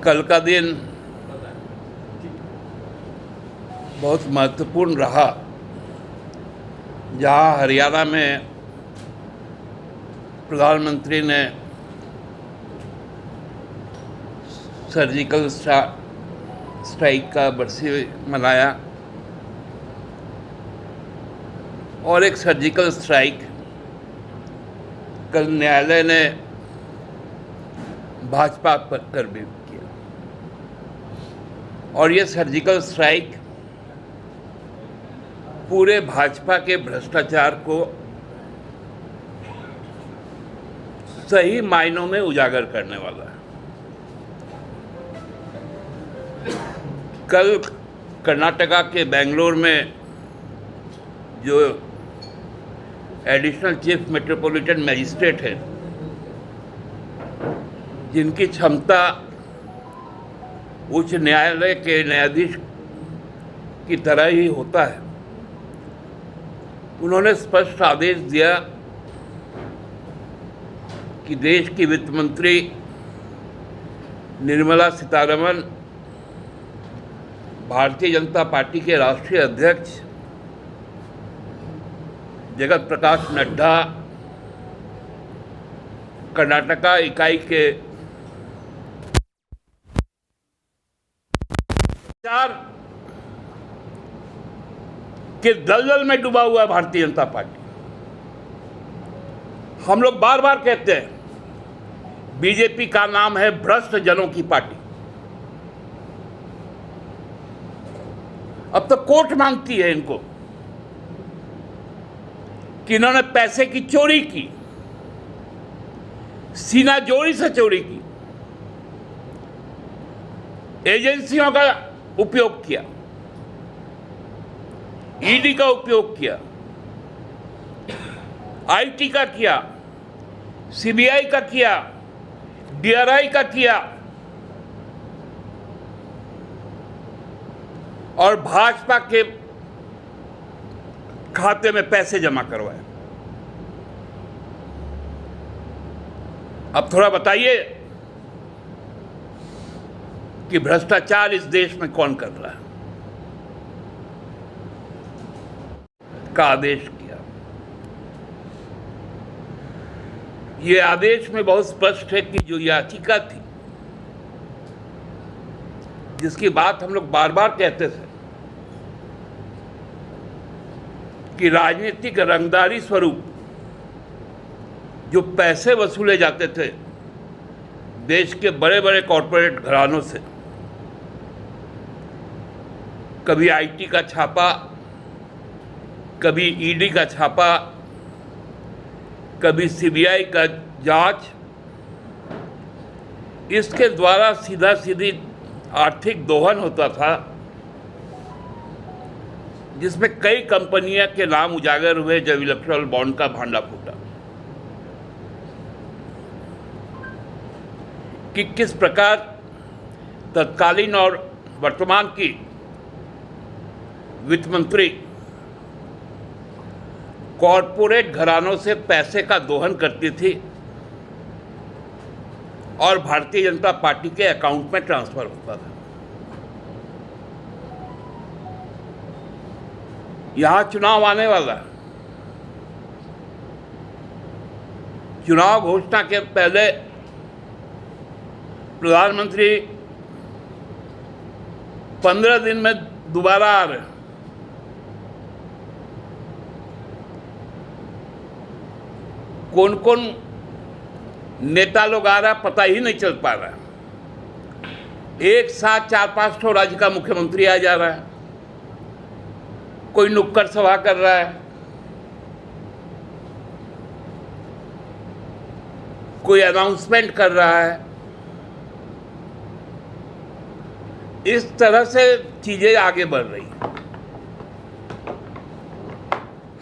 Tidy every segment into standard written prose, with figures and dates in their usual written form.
कल का दिन बहुत महत्वपूर्ण रहा, जहां हरियाणा में प्रधानमंत्री ने सर्जिकल स्ट्राइक का बरसी मनाया और एक सर्जिकल स्ट्राइक कल न्यायालय ने भाजपा पर कर भी किया और ये सर्जिकल स्ट्राइक पूरे भाजपा के भ्रष्टाचार को सही मायनों में उजागर करने वाला है। कल कर्नाटका के बेंगलोर में जो एडिशनल चीफ मेट्रोपॉलिटन मजिस्ट्रेट है, जिनकी क्षमता उच्च न्यायालय के न्यायाधीश की तरह ही होता है, उन्होंने स्पष्ट आदेश दिया कि देश की वित्त मंत्री निर्मला सीतारमण, भारतीय जनता पार्टी के राष्ट्रीय अध्यक्ष जगत प्रकाश नड्डा, कर्नाटका इकाई के के दलदल में डूबा हुआ है भारतीय जनता पार्टी। हम लोग बार बार कहते हैं बीजेपी का नाम है भ्रष्ट जनों की पार्टी। अब तो कोर्ट मांगती है इनको कि इन्होंने पैसे की चोरी की, सीना जोड़ी से चोरी की, एजेंसियों का उपयोग किया, ईडी का उपयोग किया, आईटी का किया, सीबीआई का किया, डीआरआई का किया और भाजपा के खाते में पैसे जमा करवाए। अब थोड़ा बताइए कि भ्रष्टाचार इस देश में कौन कर रहा है? का आदेश किया। ये आदेश में बहुत स्पष्ट है कि जो याचिका थी, जिसकी बात हम लोग बार बार कहते थे कि राजनीतिक रंगदारी स्वरूप जो पैसे वसूले जाते थे देश के बड़े बड़े कॉरपोरेट घरानों से, कभी आईटी का छापा, कभी ईडी का छापा, कभी सीबीआई का जांच, इसके द्वारा सीधा सीधी आर्थिक दोहन होता था, जिसमें कई कंपनियां के नाम उजागर हुए जब इलेक्ट्रल बॉन्ड का भांडा फूटा कि किस प्रकार तत्कालीन और वर्तमान की वित्त मंत्री कॉरपोरेट घरानों से पैसे का दोहन करती थी और भारतीय जनता पार्टी के अकाउंट में ट्रांसफर होता था। यहां चुनाव आने वाला है। चुनाव घोषणा के पहले प्रधानमंत्री 15 दिन में दोबारा आ रहे हैं। कौन कौन नेता लोग आ रहा है पता ही नहीं चल पा रहा है। एक साथ 4-5 ठो राज्य का मुख्यमंत्री आ जा रहा है, कोई नुक्कड़ सभा कर रहा है, कोई अनाउंसमेंट कर रहा है। इस तरह से चीजें आगे बढ़ रही हैं।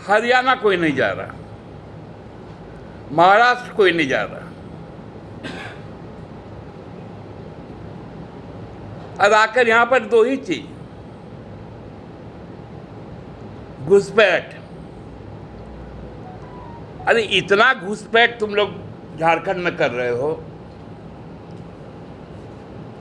हरियाणा कोई नहीं जा रहा, महाराष्ट्र कोई नहीं जा रहा, और आकर यहां पर दो ही चीज, घुसपैठ। अरे इतना घुसपैठ तुम लोग झारखंड में कर रहे हो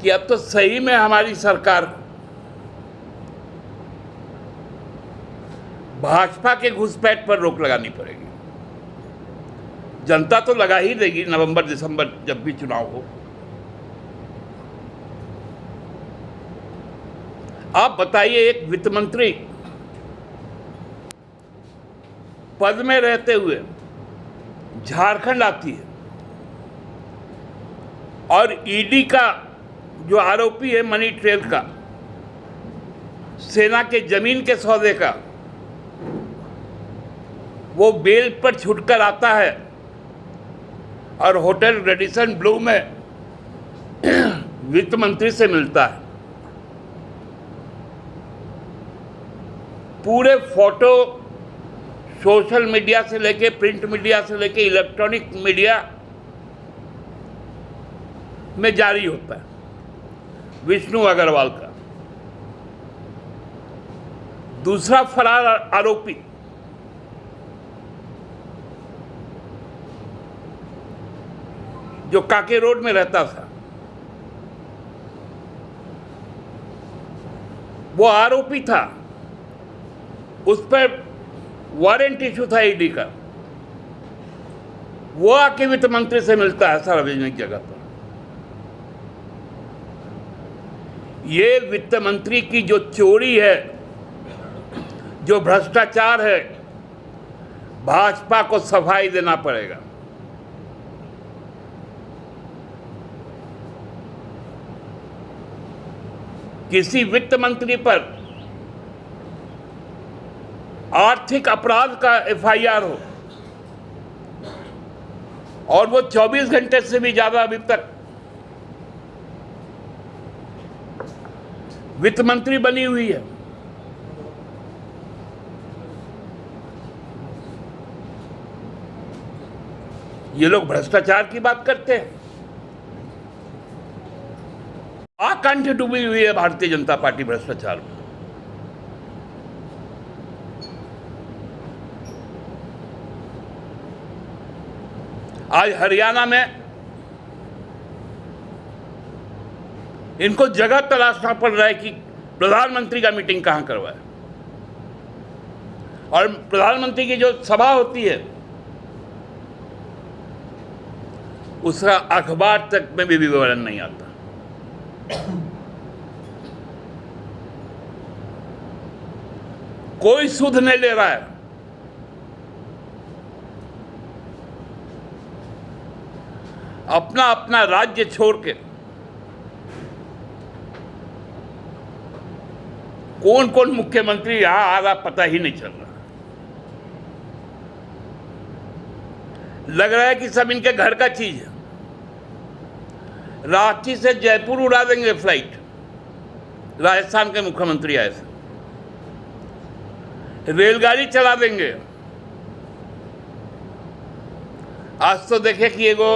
कि अब तो सही में हमारी सरकार भाजपा के घुसपैठ पर रोक लगानी पड़ेगी। जनता तो लगा ही देगी नवंबर दिसंबर जब भी चुनाव हो। आप बताइए, एक वित्त मंत्री पद में रहते हुए झारखंड आती है और ईडी का जो आरोपी है मनी ट्रेल का, सेना के जमीन के सौदे का, वो बेल पर छूटकर आता है और होटल रेडिसन ब्लू में वित्त मंत्री से मिलता है। पूरे फोटो सोशल मीडिया से लेके, प्रिंट मीडिया से लेके, इलेक्ट्रॉनिक मीडिया में जारी होता है विष्णु अग्रवाल का। दूसरा फरार आरोपी जो काके रोड में रहता था, वो आरोपी था, उस पर वारंट इशू था ईडी का। वो आके वित्त मंत्री से मिलता है सार्वजनिक जगह पर। ये वित्त मंत्री की जो चोरी है, जो भ्रष्टाचार है, भाजपा को सफाई देना पड़ेगा। किसी वित्त मंत्री पर आर्थिक अपराध का एफआईआर हो और वो 24 घंटे से भी ज्यादा अभी तक वित्त मंत्री बनी हुई है, ये लोग भ्रष्टाचार की बात करते हैं। आकंठ डूबी हुई है भारतीय जनता पार्टी भ्रष्टाचार में। आज हरियाणा में इनको जगह तलाशना पड़ रहा है कि प्रधानमंत्री का मीटिंग कहां करवाए, और प्रधानमंत्री की जो सभा होती है उसका अखबार तक में भी विवरण नहीं आता। कोई सुध नहीं ले रहा है। अपना अपना राज्य छोड़ के कौन कौन मुख्यमंत्री यहां आ रहा पता ही नहीं चल रहा। लग रहा है कि सब इनके घर का चीज है। रांची से जयपुर उड़ा देंगे फ्लाइट, राजस्थान के मुख्यमंत्री आए थे, रेलगाड़ी चला देंगे। आज तो देखे कि एगो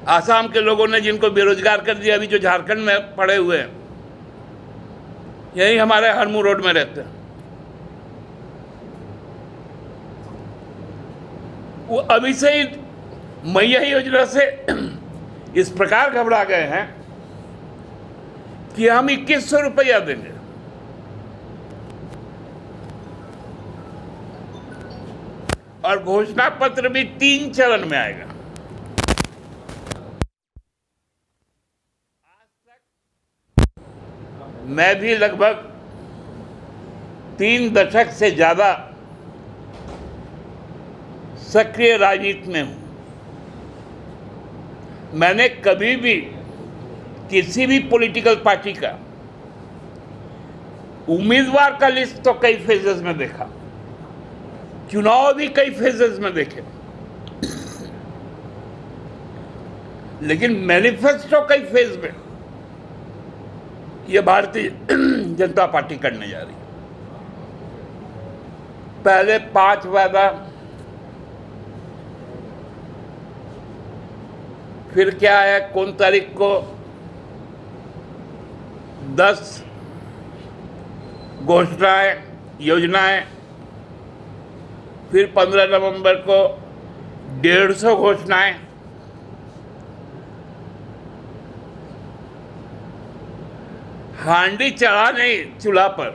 आसाम के लोगों ने जिनको बेरोजगार कर दिया, अभी जो झारखंड में पड़े हुए हैं, यही हमारे हरमू रोड में रहते हैं, वो अभी से ही मैया योजना से इस प्रकार घबरा गए हैं कि हम 2100 रुपया देंगे। और घोषणा पत्र भी 3 चरण में आएगा। मैं भी लगभग 3 दशक से ज्यादा सक्रिय राजनीति में हूं। मैंने कभी भी किसी भी पॉलिटिकल पार्टी का उम्मीदवार का लिस्ट तो कई फेजेस में देखा, चुनाव भी कई फेजेस में देखे, लेकिन मैनिफेस्टो कई फेज में ये भारतीय जनता पार्टी करने जा रही है। पहले 5 वादा, फिर क्या है, कौन तारीख को 10 घोषणाएं, योजनाएं, फिर 15 नवंबर को 150 घोषणाएं, हांडी चढ़ा नहीं चूल्हा पर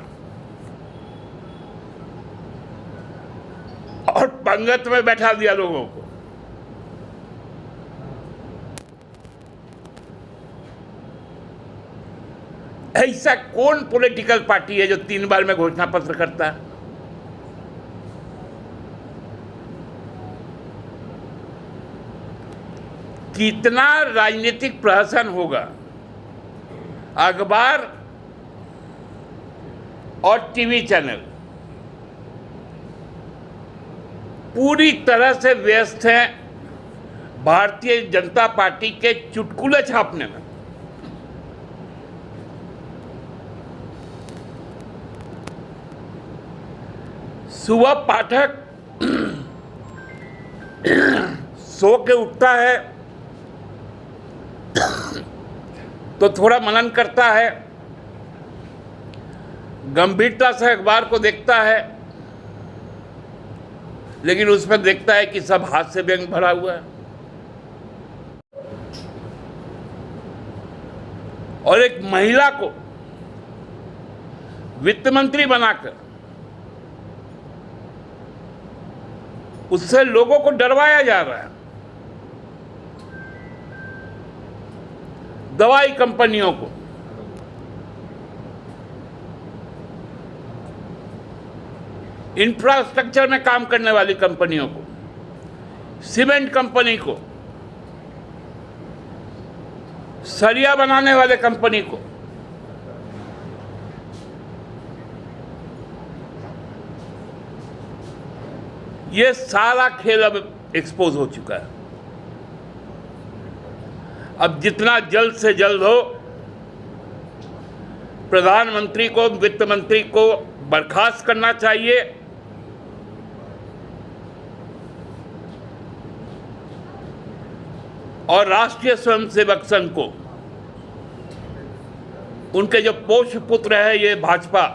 और पंगत में बैठा दिया लोगों को। ऐसा कौन पॉलिटिकल पार्टी है जो 3 बार में घोषणा पत्र करता है? कितना राजनीतिक प्रहसन होगा अखबार और टीवी चैनल पूरी तरह से व्यस्त हैं भारतीय जनता पार्टी के चुटकुले छापने में। सुबह पाठक सो के उठता है तो थोड़ा मनन करता है, गंभीरता से अखबार को देखता है, लेकिन उसमें देखता है कि सब हाथ से व्यंग भरा हुआ है। और एक महिला को वित्त मंत्री बनाकर उससे लोगों को डरवाया जा रहा है। दवाई कंपनियों को, इंफ्रास्ट्रक्चर में काम करने वाली कंपनियों को, सीमेंट कंपनी को, सरिया बनाने वाले कंपनी को, ये सारा खेल अब एक्सपोज हो चुका है। अब जितना जल्द से जल्द हो प्रधानमंत्री को, वित्त मंत्री को बर्खास्त करना चाहिए और राष्ट्रीय स्वयंसेवक संघ को, उनके जो पोष्य पुत्र है ये भाजपा,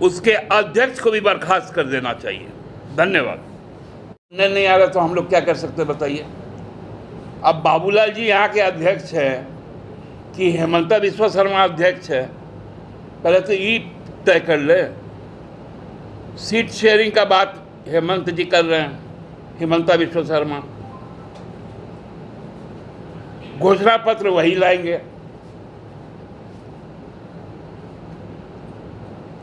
उसके अध्यक्ष को भी बर्खास्त कर देना चाहिए। धन्यवाद। नहीं आ रहा तो हम लोग क्या कर सकते हैं बताइए? अब बाबूलाल जी यहाँ के अध्यक्ष हैं कि हेमंता बिस्वा शर्मा अध्यक्ष है, पहले तो ये तय कर ले। सीट शेयरिंग का बात हेमंत जी कर रहे हैं, हेमंता बिस्वा शर्मा, घोषणा पत्र वही लाएंगे।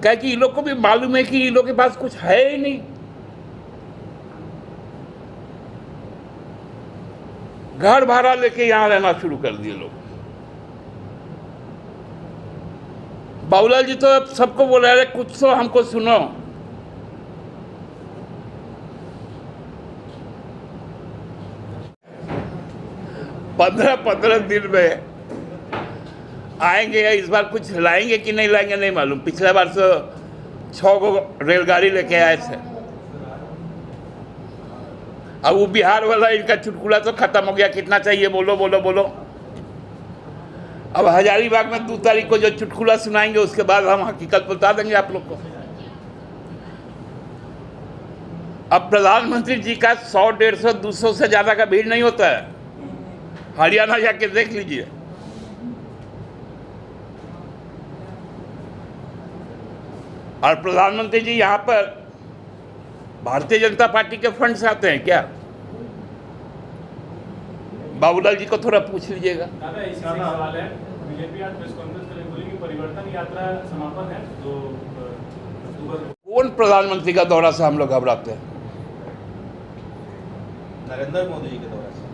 क्या कि इन लोग को भी मालूम है कि इन लोग के पास कुछ है ही नहीं। घर भाड़ा लेके यहां रहना शुरू कर दिए लोग। बाबूलाल जी तो अब सबको बोल रहे हैं कुछ तो हमको सुनो। पंद्रह दिन में आएंगे, इस बार कुछ लाएंगे कि नहीं लाएंगे नहीं मालूम। पिछले बार तो 6 गो रेलगाड़ी लेके आए थे। अब वो बिहार वाला इनका चुटकुला तो खत्म हो गया। कितना चाहिए बोलो बोलो बोलो। अब हजारीबाग में 2 तारीख को जो चुटकुला सुनाएंगे उसके बाद हम हकीकत बता देंगे आप लोग को। अब प्रधानमंत्री जी का 100, 150, 200 से ज्यादा का भीड़ नहीं होता है। हरियाणा जाके देख लीजिए। और प्रधानमंत्री जी यहाँ पर भारतीय जनता पार्टी के फंड से आते हैं क्या? बाबूलाल जी को थोड़ा पूछ लीजिएगा। दादा इसका सवाल है, बीजेपी आज प्रेस कॉन्फ्रेंस करें, बोली कि परिवर्तन यात्रा समापन है तो अक्टूबर। कौन प्रधानमंत्री का दौरा से हम लोग घबराते हैं? नरेंद्र मोदी जी के दौरा से।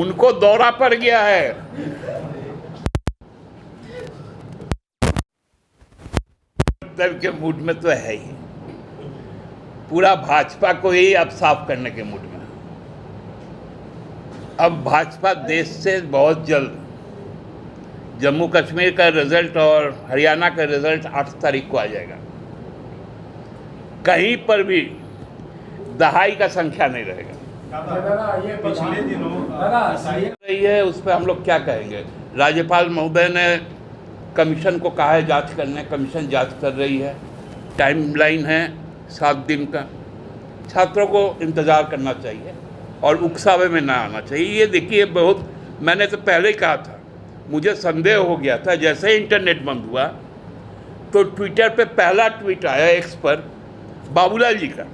उनको दौरा पड़ गया है। दल के मूड में तो है ही, पूरा भाजपा को ही अब साफ करने के मूड में। अब भाजपा देश से बहुत जल्द जम्मू कश्मीर का रिजल्ट और हरियाणा का रिजल्ट 8 तारीख को आ जाएगा। कहीं पर भी दहाई का संख्या नहीं रहेगा। पिछले दिनों रही है उस पर हम लोग क्या कहेंगे? राज्यपाल महोदय ने कमीशन को कहा है जांच करने, कमीशन जांच कर रही है। टाइमलाइन है 7 दिन का। छात्रों को इंतज़ार करना चाहिए और उकसावे में ना आना चाहिए। ये देखिए बहुत मैंने तो पहले ही कहा था, मुझे संदेह हो गया था जैसे ही इंटरनेट बंद हुआ तो ट्विटर पे पहला ट्वीट आया एक्स पर बाबूलाल जी का,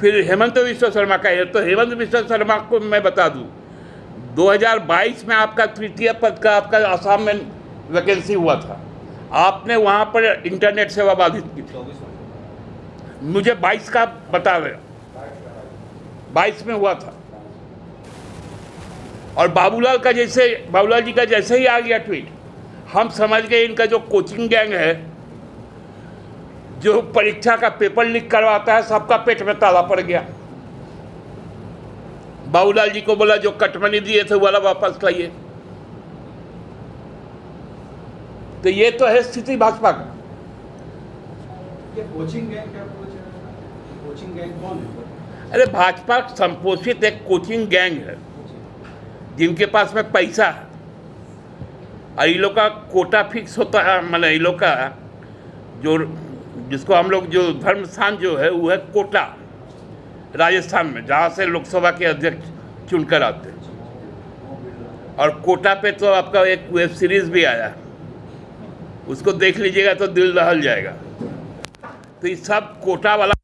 फिर हेमंत बिश्व शर्मा का है। तो हेमंत बिश्व शर्मा को मैं बता दूं, 2022 में आपका तृतीय पद का आपका आसाम में वैकेंसी हुआ था, आपने वहाँ पर इंटरनेट सेवा बाधित की थी। 24 में मुझे 22 का बता रहे, 22 में हुआ था। और बाबूलाल जी का जैसे ही आ गया ट्वीट, हम समझ गए इनका जो कोचिंग गैंग है, जो परीक्षा का पेपर लीक करवाता है, सबका पेट में ताला पड़ गया। बाबूलाल जी को बोला जो कटमनी दिए थे वाला वापस लाइए। तो ये तो है स्थिति भाजपा का। ये कोचिंग गैंग क्या पूछ रहे हैं? कोचिंग गैंग कौन है? अरे भाजपा संपोषित एक कोचिंग गैंग है जिनके पास में पैसा है, और इन लोग का कोटा फिक्स होता है। मतलब इन लोग का जो जिसको हम लोग जो धर्म स्थान जो है वो है कोटा, राजस्थान में, जहाँ से लोकसभा के अध्यक्ष चुनकर आते हैं। और कोटा पे तो आपका एक वेब सीरीज भी आया, उसको देख लीजिएगा तो दिल दहल जाएगा। तो ये सब कोटा वाला